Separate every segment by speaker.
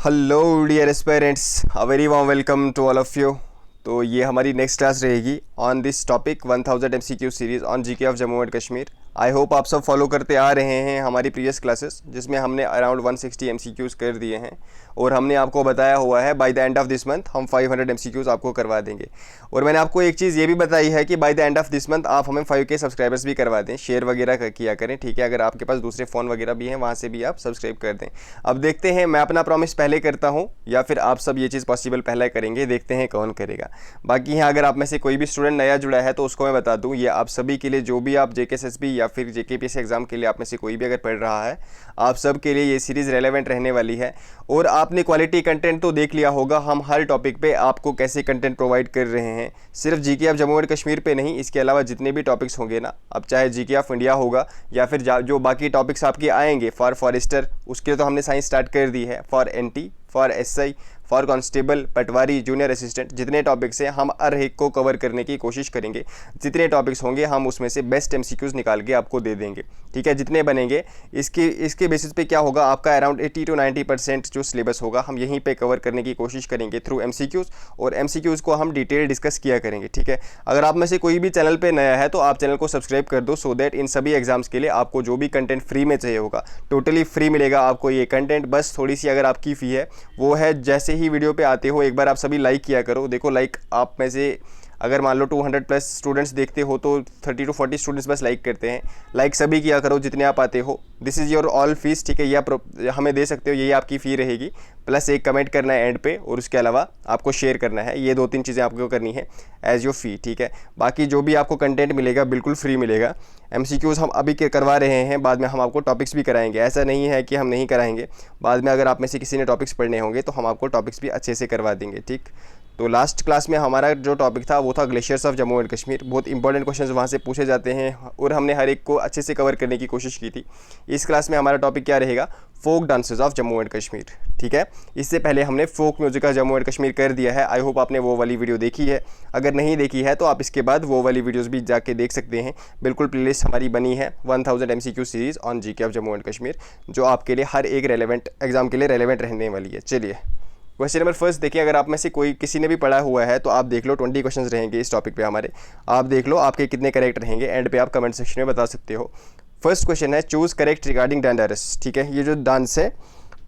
Speaker 1: Hello dear aspirants, a very warm welcome to all of you. तो ये हमारी next class रहेगी on this topic 1000 MCQ series on GK of Jammu and Kashmir. I hope आप सब follow करते आ रहे हैं हमारी प्रीवियस क्लासेस, जिसमें हमने अराउंड 160 एमसीक्यूज़ कर दिए हैं और हमने आपको बताया हुआ है by the end of this month हम 500 एमसीक्यूज़ आपको करवा देंगे। और मैंने आपको एक चीज़ ये भी बताई है कि by the end of this month आप हमें 5K सब्सक्राइबर्स भी करवा दें, शेयर वगैरह किया करें, ठीक है। अगर आपके पास दूसरे फ़ोन वगैरह भी हैं वहाँ से भी आप सब्सक्राइब कर दें। अब देखते हैं मैं अपना प्रॉमिस पहले करता हूँ या फिर आप सब ये चीज़ पॉसिबल पहले करेंगे, देखते हैं कौन करेगा। बाकी यहाँ अगर आप में से कोई भी स्टूडेंट नया जुड़ा है तो उसको मैं बता दूँ, ये आप सभी के लिए, जो भी आप JKSSB या फिर JKPSC एग्जाम के लिए आप में से कोई भी अगर पढ़ रहा है, आप सब के लिए ये सीरीज़ रेलेवेंट रहने वाली है। और आपने क्वालिटी कंटेंट तो देख लिया होगा, हम हर टॉपिक पे आपको कैसे कंटेंट प्रोवाइड कर रहे हैं, सिर्फ GK of Jammu and Kashmir पे नहीं, इसके अलावा जितने भी टॉपिक्स होंगे ना, अब चाहे जीके ऑफ इंडिया होगा या फिर जो बाकी टॉपिक्स आपके आएंगे फॉर फॉरेस्टर, उसके तो हमने साइंस स्टार्ट कर दी है, for NT, for SI, for constable, Patwari, junior assistant, जितने टॉपिक्स हैं हम हर एक को कवर करने की कोशिश करेंगे। जितने टॉपिक्स होंगे हम उसमें से बेस्ट MCQs निकाल के आपको दे देंगे, ठीक है। जितने बनेंगे इसके बेसिस पे क्या होगा, आपका अराउंड 80 to 90% जो सिलेबस होगा हम यहीं पे कवर करने की कोशिश करेंगे थ्रू MCQs, और MCQs को हम डिटेल डिस्कस किया करेंगे, ठीक है। अगर आप में से कोई भी चैनल पे नया है तो आप चैनल को सब्सक्राइब कर दो, सो दैट इन सभी एग्जाम्स के लिए आपको जो भी कंटेंट फ्री में चाहिए होगा टोटली फ्री मिलेगा आपको ये कंटेंट। बस थोड़ी सी अगर आपकी फ़ी है वो है, जैसे ही वीडियो पे आते हो एक बार आप सभी लाइक किया करो। देखो लाइक आप में से अगर मान लो 200 प्लस स्टूडेंट्स देखते हो तो 30 to 40 स्टूडेंट्स बस लाइक करते हैं। लाइक सभी किया करो जितने आप आते हो। This is your all fees, ठीक है। ये आप हमें दे सकते हो, यही आपकी फ़ी रहेगी। प्लस एक कमेंट करना है एंड पे, और उसके अलावा आपको शेयर करना है। ये 2-3 चीज़ें आपको करनी है एज योर फ़ी, ठीक है। बाकी जो भी आपको कंटेंट मिलेगा बिल्कुल फ्री मिलेगा। MCQs हम अभी करवा रहे हैं, बाद में हम आपको टॉपिक्स भी कराएंगे। ऐसा नहीं है कि हम नहीं कराएंगे, बाद में अगर आप में से किसी ने टॉपिक्स पढ़ने होंगे तो हम आपको टॉपिक्स भी अच्छे से करवा देंगे, ठीक। तो लास्ट क्लास में हमारा जो टॉपिक था वो था glaciers of Jammu and Kashmir. बहुत इंपॉर्टेंट क्वेश्चंस वहाँ से पूछे जाते हैं और हमने हर एक को अच्छे से कवर करने की कोशिश की थी। इस क्लास में हमारा टॉपिक क्या रहेगा, folk dances of Jammu and Kashmir, ठीक है। इससे पहले हमने folk music of Jammu and Kashmir कर दिया है। आई होप आपने वो वाली वीडियो देखी है। अगर नहीं देखी है तो आप इसके बाद वो वाली वीडियोज़ भी जाके देख सकते हैं। बिल्कुल प्लेलिस्ट हमारी बनी है 1000 MCQ series on GK of Jammu and Kashmir, जो आपके लिए हर एक रेलेवेंट एग्जाम के लिए रेलेवेंट रहने वाली है। चलिए क्वेश्चन नंबर फर्स्ट देखिए। अगर आप में से कोई किसी ने भी पढ़ा हुआ है तो आप देख लो, 20 क्वेश्चंस रहेंगे इस टॉपिक पे हमारे। आप देख लो आपके कितने करेक्ट रहेंगे, एंड पे आप कमेंट सेक्शन में बता सकते हो। फर्स्ट क्वेश्चन है चूज़ करेक्ट रिगार्डिंग डांडारस, ठीक है। ये जो डांस है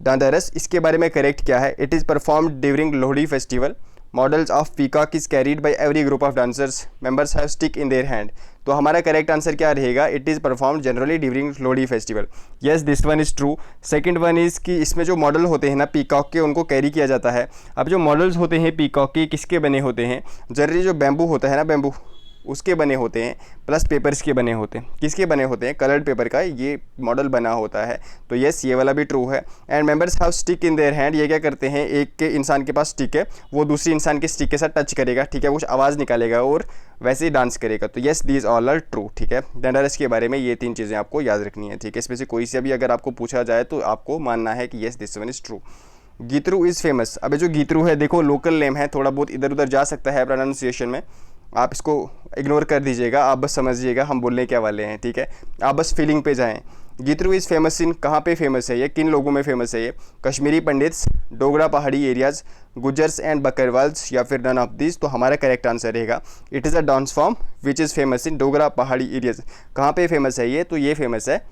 Speaker 1: डांडारस, इसके बारे में करेक्ट क्या है। It is performed during Lohri festival. Models of peacock is carried bye every group of dancers. Members have stick in their hand. तो हमारा करेक्ट आंसर क्या रहेगा, it is perform generally during Lohri festival. Yes, this one is true. Second one is कि इसमें जो model होते हैं ना पीकॉक के, उनको कैरी किया जाता है। अब जो मॉडल्स होते हैं पीकॉक के, किसके बने होते हैं, जनरली जो बैम्बू होता है ना, बैम्बू उसके बने होते हैं, प्लस पेपर्स के बने होते हैं। किसके बने होते हैं, कलर्ड पेपर का ये मॉडल बना होता है। तो येस, ये वाला भी ट्रू है। And members have stick in their hand, ये क्या करते हैं, एक के इंसान के पास स्टिक है, वो दूसरी इंसान के स्टिक के साथ टच करेगा, ठीक है, कुछ आवाज़ निकालेगा और वैसे ही डांस करेगा। तो yes, these all are true, ठीक है। डांडारस के बारे में ये 3 चीज़ें आपको याद रखनी है, ठीक है। इसमें से कोई से भी अगर आपको पूछा जाए तो आपको मानना है कि yes this one is true. Geetru is famous. अबे जो गीतरू है देखो लोकल नेम है, थोड़ा बहुत इधर उधर जा सकता है प्रोनाउंसिएशन में, आप इसको इग्नोर कर दीजिएगा, आप बस समझिएगा हम बोलने क्या वाले हैं, ठीक है। आप बस फीलिंग पे जाएं। गीतरू इज़ फेमस इन, कहाँ पे फेमस है ये, किन लोगों में फेमस है ये, कश्मीरी पंडित्स, डोगरा पहाड़ी एरियाज़, गुजर्स एंड बकरवाल्स, या फिर नन ऑफ दिस। तो हमारा करेक्ट आंसर रहेगा it is a dance form which is famous in Dogra पहाड़ी एरियाज़। कहाँ पे फेमस है ये, तो ये फेमस है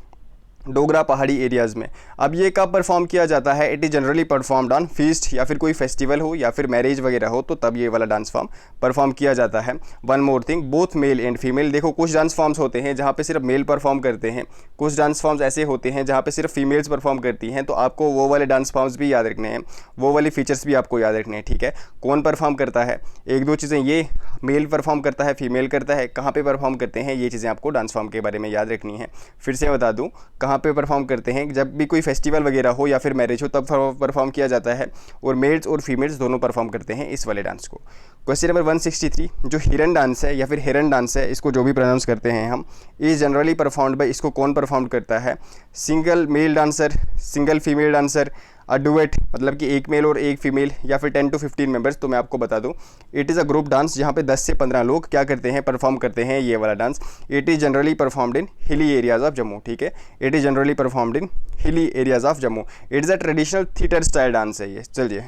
Speaker 1: डोगरा पहाड़ी एरियाज़ में। अब ये कब परफॉर्म किया जाता है, it is generally performed on feast, या फिर कोई फेस्टिवल हो या फिर मैरिज वगैरह हो, तो तब ये वाला डांस फॉर्म परफॉर्म किया जाता है। One more thing, both male and female. देखो कुछ डांस फॉर्म्स होते हैं जहाँ पे सिर्फ मेल परफॉर्म करते हैं, कुछ डांस फॉर्म्स ऐसे होते हैं जहाँ पे सिर्फ फीमेल्स परफॉर्म करती हैं। तो आपको वो वाले डांस फॉर्म्स भी याद रखने हैं, वो वाली फीचर्स भी आपको याद रखने हैं, ठीक है। कौन परफॉर्म करता है, 1-2 चीज़ें, ये मेल परफॉर्म करता है, फीमेल करता है, कहाँ पे परफॉर्म करते हैं, ये चीज़ें आपको डांस फॉर्म के बारे में याद रखनी है। फिर से बता दूँ, कहाँ पे परफॉर्म करते हैं, जब भी कोई फेस्टिवल वगैरह हो या फिर मैरिज हो तब परफॉर्म किया जाता है, और मेल्स और फीमेल्स दोनों परफॉर्म करते हैं इस वाले डांस को। क्वेश्चन नंबर 163, जो हिरन डांस है या फिर हिरन डांस है, इसको जो भी प्रोनाउंस करते हैं हम, इज जनरली परफॉर्म्ड बाय, इसको कौन परफॉर्म करता है, single male dancer, single female dancer, अ डुएट मतलब कि एक मेल और एक फीमेल या फिर 10 to 15 मेंबर्स। तो मैं आपको बता दूं, it is a group dance जहाँ पे 10 से 15 लोग क्या करते हैं, परफॉर्म करते हैं ये वाला dance. It is generally performed in hilly areas of Jammu, ठीक है, it is generally performed in hilly areas of Jammu. It is a traditional theatre style dance है ये। चलिए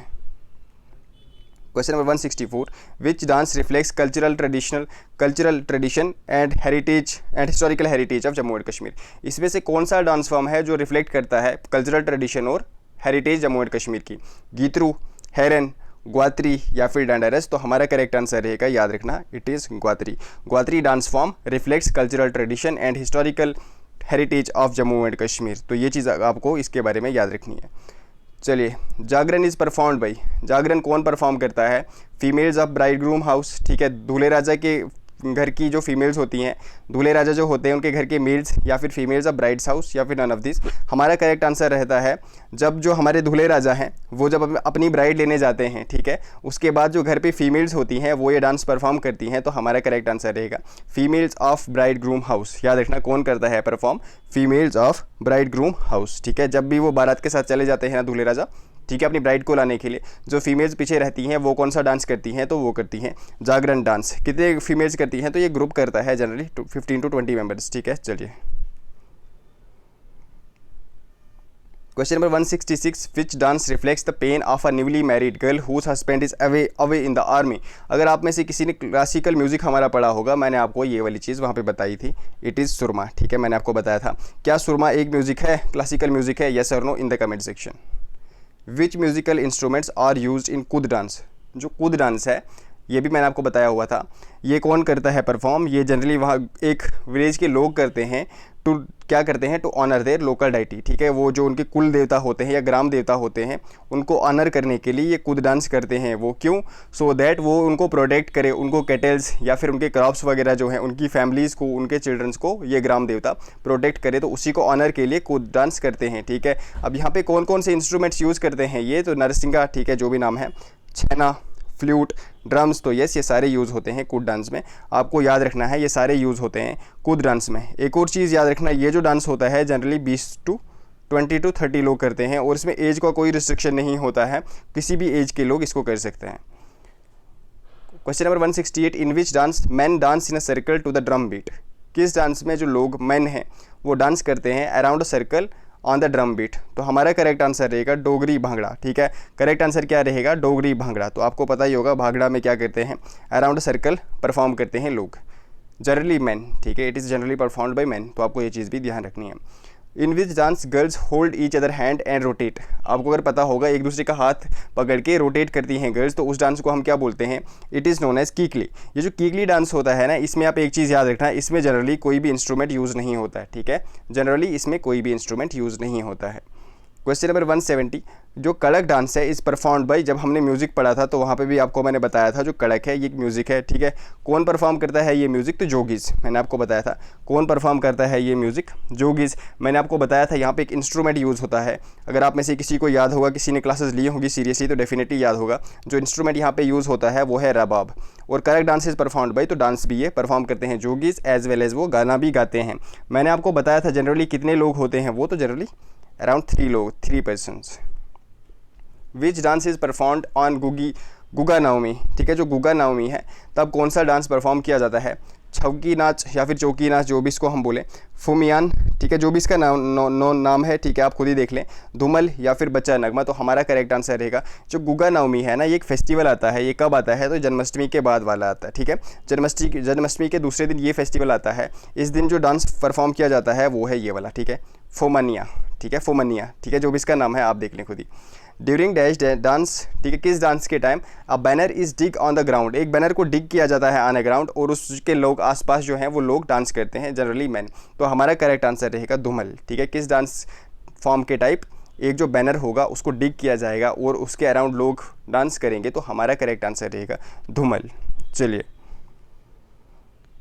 Speaker 1: question number 164, which dance reflects cultural tradition and heritage and historical heritage of Jammu and Kashmir. इसमें से कौन सा dance form है जो reflect करता है कल्चरल ट्रेडिशन और हेरिटेज जम्मू एंड कश्मीर की? गीतरू, हेरन, ग्वात्री या फिर डांडारस? तो हमारा करेक्ट आंसर रहेगा, याद रखना, it is Gwatri. Gwatri dance form reflects cultural tradition and historical heritage of Jammu and Kashmir. तो ये चीज़ आपको इसके बारे में याद रखनी है। चलिए, जागरण इज़ परफॉर्म्ड बाई, जागरण कौन परफॉर्म करता है? Females of bride groom house, ठीक है, दूल्हे राजा के घर की जो फीमेल्स होती हैं, दूल्हे राजा जो होते हैं उनके घर के मेल्स, या फिर फीमेल्स ऑफ ब्राइड्स हाउस, या फिर नन ऑफ दिस। हमारा करेक्ट आंसर रहता है जब जो हमारे दूल्हे राजा हैं वो जब अपनी ब्राइड लेने जाते हैं, ठीक है, उसके बाद जो घर पे फीमेल्स होती हैं वो ये डांस परफॉर्म करती हैं। तो हमारा करेक्ट आंसर रहेगा females of bride groom house. याद रखना, कौन करता है perform? Females of bride groom house, ठीक है। जब भी वो बारात के साथ चले जाते हैं ना दूल्हे राजा, ठीक है, अपनी ब्राइड को लाने के लिए, जो फीमेल्स पीछे रहती हैं वो कौन सा डांस करती हैं? तो वो करती हैं जागरण डांस। कितने फीमेल्स करती हैं? तो ये ग्रुप करता है जनरली 15 to 20 मेंबर्स, ठीक है। चलिए question number 166, which dance reflects the pain of a newly married girl whose husband is away in the army. अगर आप में से किसी ने क्लासिकल म्यूजिक हमारा पढ़ा होगा, मैंने आपको ये वाली चीज़ वहाँ पे बताई थी, इट इज़ सुरमा, ठीक है, मैंने आपको बताया था। क्या सुरमा एक म्यूजिक है, क्लासिकल म्यूजिक है? यस और no in the comment section. Which musical instruments are used in Kud dance. जो कूद डांस है ये भी मैंने आपको बताया हुआ था, ये कौन करता है परफॉर्म? ये जनरली वहाँ एक विलेज के लोग करते हैं, टू क्या करते हैं, to honour their local deity, ठीक है, वो जो उनके कुल देवता होते हैं या ग्राम देवता होते हैं उनको ऑनर करने के लिए ये कूद डांस करते हैं। वो क्यों? सो दैट वो उनको प्रोटेक्ट करे, उनको कैटल्स या फिर उनके क्रॉप्स वगैरह जो हैं उनकी फैमिलीज़ को, उनके चिल्ड्रंस को ये ग्राम देवता प्रोटेक्ट करे, तो उसी को ऑनर के लिए कूद डांस करते हैं, ठीक है। अब यहाँ पे कौन कौन से इंस्ट्रूमेंट्स यूज़ करते हैं ये? तो नरसिंगा, ठीक है, जो भी नाम है, छेना, फ्लूट, ड्रम्स, तो यस ये सारे यूज़ होते हैं कूद डांस में। आपको याद रखना है ये सारे यूज़ होते हैं कूद डांस में। एक और चीज़ याद रखना, ये जो डांस होता है जनरली 20 to 30 लोग करते हैं और इसमें एज का कोई रिस्ट्रिक्शन नहीं होता है, किसी भी एज के लोग इसको कर सकते हैं। Question number 168, in which dance men dance in a circle to the drum beat. किस डांस में जो लोग मैन हैं वो डांस करते हैं around a circle on the drum beat? तो हमारा करेक्ट आंसर रहेगा डोगरी भांगड़ा, ठीक है। करेक्ट आंसर क्या रहेगा? डोगरी भांगड़ा। तो आपको पता ही होगा भांगड़ा में क्या करते हैं, अराउंड सर्कल परफॉर्म करते हैं लोग, जनरली मैन, ठीक है, it is generally performed by man. तो आपको ये चीज़ भी ध्यान रखनी है। In which dance girls hold each other hand and rotate. आपको अगर पता होगा एक दूसरे का हाथ पकड़ के रोटेट करती हैं गर्ल्स, तो उस डांस को हम क्या बोलते हैं? It is known as Kikli. ये जो कीकली डांस होता है ना, इसमें आप एक चीज़ याद रखना, इसमें जनरली कोई भी इंस्ट्रूमेंट यूज़ नहीं होता है, ठीक है, जनरली इसमें कोई भी इंस्ट्रूमेंट यूज़ नहीं होता है। क्वेश्चन नंबर 170, जो कड़क डांस है इस परफॉर्म्ड बाई, जब हमने म्यूज़िक पढ़ा था तो वहाँ पे भी आपको मैंने बताया था जो कड़क है ये म्यूज़िक है, ठीक है। कौन परफॉर्म करता है ये म्यूज़िक? तो जोगीज़, मैंने आपको बताया था। कौन परफॉर्म करता है ये म्यूज़िक? जोगीज़। मैंने आपको बताया था यहाँ पे एक इंस्ट्रूमेंट यूज़ होता है, अगर आप में से किसी को याद होगा, किसी ने क्लासेस ली होगी सीरियसली तो डेफिनेटली याद होगा। जो इंस्ट्रूमेंट यहाँ पे यूज़ होता है वो है रबाब। और कड़क डांस इज़ परफॉर्म्ड बाई, तो डांस भी ये परफॉर्म करते हैं जोगीज़, एज वेल एज वो गाना भी गाते हैं। मैंने आपको बताया था जनरली कितने लोग होते हैं वो, तो जनरली अराउंड 3 लोग, 3 persons. Which dance is performed on Guga Navami, ठीक है, जो गुगा नवमी है तब कौन सा डांस परफॉर्म किया जाता है? छौकी नाच या फिर चौकी नाच, जो भी इसको हम बोलें, फुमियान, ठीक है, जो भी इसका नाम है, ठीक है, आप खुद ही देख लें, धूमल या फिर बच्चा नगमा। तो हमारा करेक्ट आंसर रहेगा जो गुगा नवमी है ना, ये एक फेस्टिवल आता है, ये कब आता है? तो जन्माष्टमी के बाद वाला आता है, ठीक है, जन्माष्टमी के दूसरे दिन ये फेस्टिवल आता है। इस दिन जो डांस परफॉर्म किया जाता है वो है ये वाला, ठीक है, फोमनिया, ठीक है, फोमनिया, ठीक है, जो भी इसका नाम है आप देख लें खुद ही। ड्यूरिंग डैश डांस, ठीक है, किस डांस के time a banner is dig on the ground, एक बैनर को डिग किया जाता है ऑन द ग्राउंड और उसके लोग आसपास जो हैं वो लोग डांस करते हैं, जनरली मैन। तो हमारा करेक्ट आंसर रहेगा धूमल, ठीक है। किस डांस फॉर्म के टाइप एक जो बैनर होगा उसको डिग किया जाएगा और उसके अराउंड लोग डांस करेंगे, तो हमारा करेक्ट आंसर रहेगा धूमल। चलिए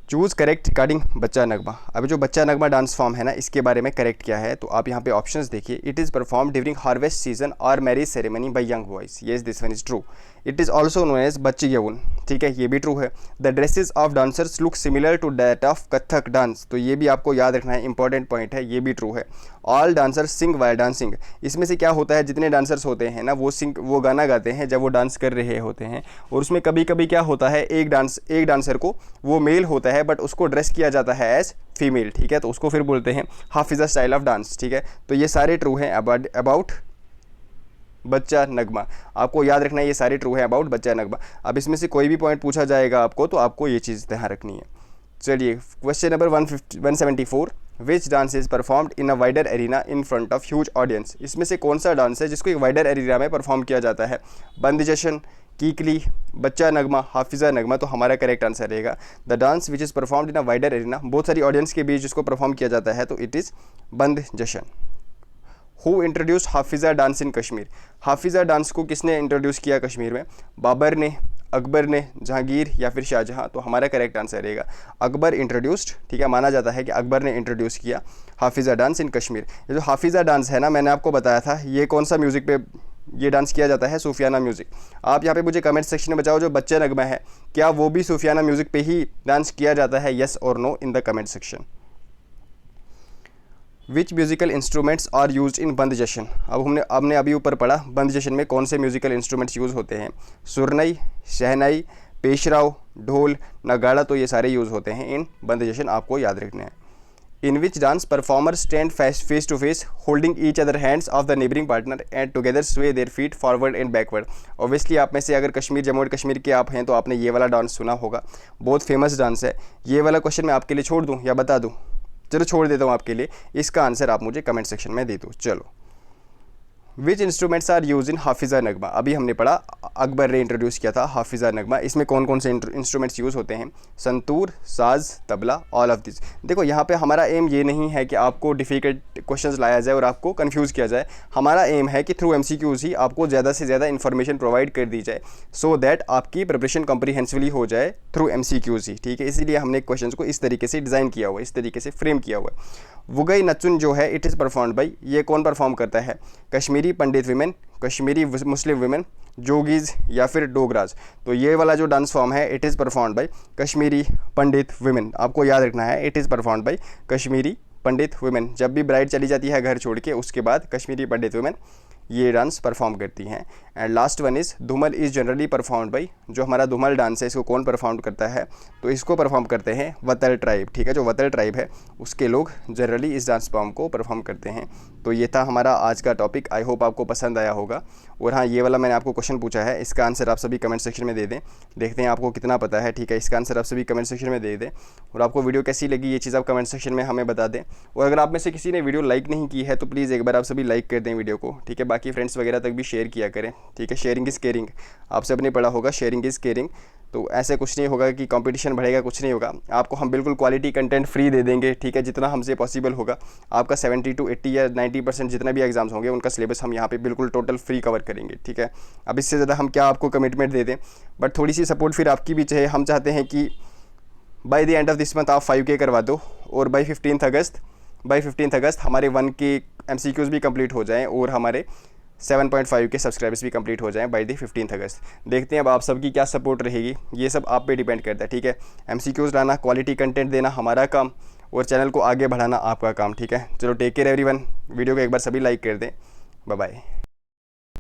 Speaker 1: चूज़ करेक्ट रिगार्डिंग बच्चा नगमा। अभी जो बच्चा नगमा डांस फॉर्म है ना, इसके बारे में करेक्ट क्या है, तो आप यहाँ पे ऑप्शंस देखिए। It is perform during harvest season और marriage ceremony by young boys, yes this one is true. It is also known as बच्ची यवन, ठीक है, ये भी ट्रू है। The dresses of dancers look similar to that of Kathak dance, तो ये भी आपको याद रखना है, इंपॉर्टेंट पॉइंट है, ये भी ट्रू है। ऑल डांसर्स सिंग वाइल डांसिंग, इसमें से क्या होता है, जितने डांसर्स होते हैं ना वो गाना गाते हैं जब वो डांस कर रहे होते हैं, और उसमें कभी कभी क्या होता है, एक डांसर को वो मेल होता है बट उसको ड्रेस किया जाता है एज फीमेल, ठीक है, तो उसको फिर बोलते हैं हाफिज़ा स्टाइल ऑफ डांस, ठीक है। तो ये सारे ट्रू हैं अबाउट बच्चा नगमा, आपको याद रखना है, ये सारे ट्रू है अबाउट बच्चा नगमा। अब इसमें से कोई भी पॉइंट पूछा जाएगा आपको तो आपको ये चीज़ ध्यान रखनी है। चलिए question number 174, which dance is performed in a wider arena in front of huge audience, इसमें से कौन सा डांस है जिसको एक वाइडर एरिना में परफॉर्म किया जाता है। बंद जशन, कीकली, बच्चा नगमा, हाफिज़ा नगमा, तो हमारा करेक्ट आंसर रहेगा the dance which is performed in a wider arena, बहुत सारी ऑडियंस के बीच जिसको परफॉर्म किया जाता है, तो it is Bhand Jashan. Who introduce Hafiza dance in Kashmir, Hafiza dance को किसने इंट्रोड्यूस किया कश्मीर में, बाबर ने, अकबर ने, जहांगीर या फिर शाहजहां, तो हमारा करेक्ट आंसर रहेगा अकबर इंट्रोड्यूस्ड, ठीक है, माना जाता है कि अकबर ने इंट्रोड्यूस किया हाफिज़ा डांस इन कश्मीर। ये जो हाफिज़ा डांस है ना, मैंने आपको बताया था ये कौन सा म्यूज़िक पे ये डांस किया जाता है, सूफियाना म्यूज़िक। आप यहाँ पे मुझे कमेंट सेक्शन में बताओ जो बच्चा नगमा है क्या वो भी सूफियाना म्यूज़िक पे ही डांस किया जाता है, येस और no in the comment section. Which musical instruments are use in Bhand Jashan, अब हमने अभी ऊपर पढ़ा बंद जशन में कौन से म्यूज़िकल इंस्ट्रूमेंट्स यूज़ होते हैं, सुरनई, शहनाई, पेशराव, ढोल, नगाड़ा, तो ये सारे यूज़ होते हैं इन बंद जशन, आपको याद रखना है। In which dance performer stand face to face holding each other hands of the neighbouring partner and together sway their feet forward and backward. Obviously आप में से अगर कश्मीर, जम्मू एंड कश्मीर के आप हैं तो आपने ये वाला डांस सुना होगा, बहुत फेमस डांस है। ये वाला क्वेश्चन मैं आपके लिए छोड़ दूँ या बता दूँ, चलो छोड़ देता हूँ आपके लिए, इसका आंसर आप मुझे कमेंट सेक्शन में दे दो। चलो, विच इंस्ट्रूमेंट्स आर यूज इन हाफिज़ा नगमा, अभी हमने पढ़ा अकबर ने इंट्रोड्यूस किया था हाफिज़ा नगमा, इसमें कौन कौन से इंस्ट्रूमेंट्स यूज़ होते हैं, संतूर, साज, तबला, ऑल ऑफ दिस। देखो यहाँ पे हमारा एम ये नहीं है कि आपको डिफ़िकल्ट क्वेश्चंस लाया जाए और आपको कंफ्यूज किया जाए, हमारा एम है कि थ्रू MCQs ही आपको ज़्यादा से ज़्यादा इन्फॉर्मेशन प्रोवाइड कर दी जाए, सो दैट आपकी प्रिपरेशन कॉम्प्रीहेंसिवली हो जाए थ्रू MCQs ही, ठीक है। इसीलिए हमने क्वेश्चन को इस तरीके से डिज़ाइन किया हुआ है, इस तरीके से फ्रेम किया हुआ है। वुगई नचुन जो है इट इज़ परफॉर्म्ड बाई, ये कौन परफॉर्म करता है, कश्मीरी पंडित विमेन, कश्मीरी मुस्लिम विमेन, जोगीज़ या फिर डोगराज, तो ये वाला जो डांस फॉर्म है it is performed by Kashmiri Pandit women, आपको याद रखना है it is performed by Kashmiri Pandit women. जब भी ब्राइड चली जाती है घर छोड़ के उसके बाद कश्मीरी पंडित वुमेन ये डांस परफॉर्म करती हैं। And last one is Dhumal is generally performed by, जो हमारा धूमल डांस है इसको कौन परफॉर्म करता है, तो इसको परफॉर्म करते हैं वतल ट्राइब, ठीक है, जो वतल ट्राइब है उसके लोग जनरली इस डांस फॉर्म को परफॉर्म करते हैं। तो ये था हमारा आज का टॉपिक, आई होप आपको पसंद आया होगा। और हाँ, ये वाला मैंने आपको क्वेश्चन पूछा है, इसका आंसर आप सभी कमेंट सेक्शन में दे दें, देखते हैं आपको कितना पता है, ठीक है, इसका आंसर आप सभी कमेंट सेक्शन में दे दें। और आपको वीडियो कैसी लगी ये चीज़ आप कमेंट सेक्शन में हमें बता दें। और अगर आप में से किसी ने वीडियो लाइक नहीं की है तो प्लीज़ एक बार आप सभी लाइक कर दें वीडियो को, ठीक है, बाकी फ्रेंड्स वगैरह तक भी शेयर किया करें, ठीक है। शेयरिंग इज़ केयरिंग, आप सबने पढ़ा होगा शेयरिंग इज़ केयरिंग, तो ऐसे कुछ नहीं होगा कि कंपटीशन बढ़ेगा, कुछ नहीं होगा, आपको हम बिल्कुल क्वालिटी कंटेंट फ्री दे देंगे, ठीक है, जितना हमसे पॉसिबल होगा। आपका 70 to 80 या 90% जितना भी एग्जाम्स होंगे उनका सिलेबस हम यहाँ पे बिल्कुल टोटल फ्री कवर करेंगे, ठीक है। अब इससे ज़्यादा हम क्या आपको कमिटमेंट दे दें, बट थोड़ी सी सपोर्ट फिर आपकी भी चाहिए। हम चाहते हैं कि by the end of this month आप 5K करवा दो और बाय 15th अगस्त हमारे 1K MCQs भी कंप्लीट हो जाएँ और हमारे 7.5 के सब्सक्राइबर्स भी कंप्लीट हो जाएं बाय द 15th अगस्त। देखते हैं अब आप सबकी क्या सपोर्ट रहेगी, ये सब आप पे डिपेंड करता है, ठीक है। MCQs लाना, क्वालिटी कंटेंट देना हमारा काम और चैनल को आगे बढ़ाना आपका काम, ठीक है। चलो टेक केयर एवरीवन, वीडियो को एक बार सभी लाइक कर दें, बाय बाय।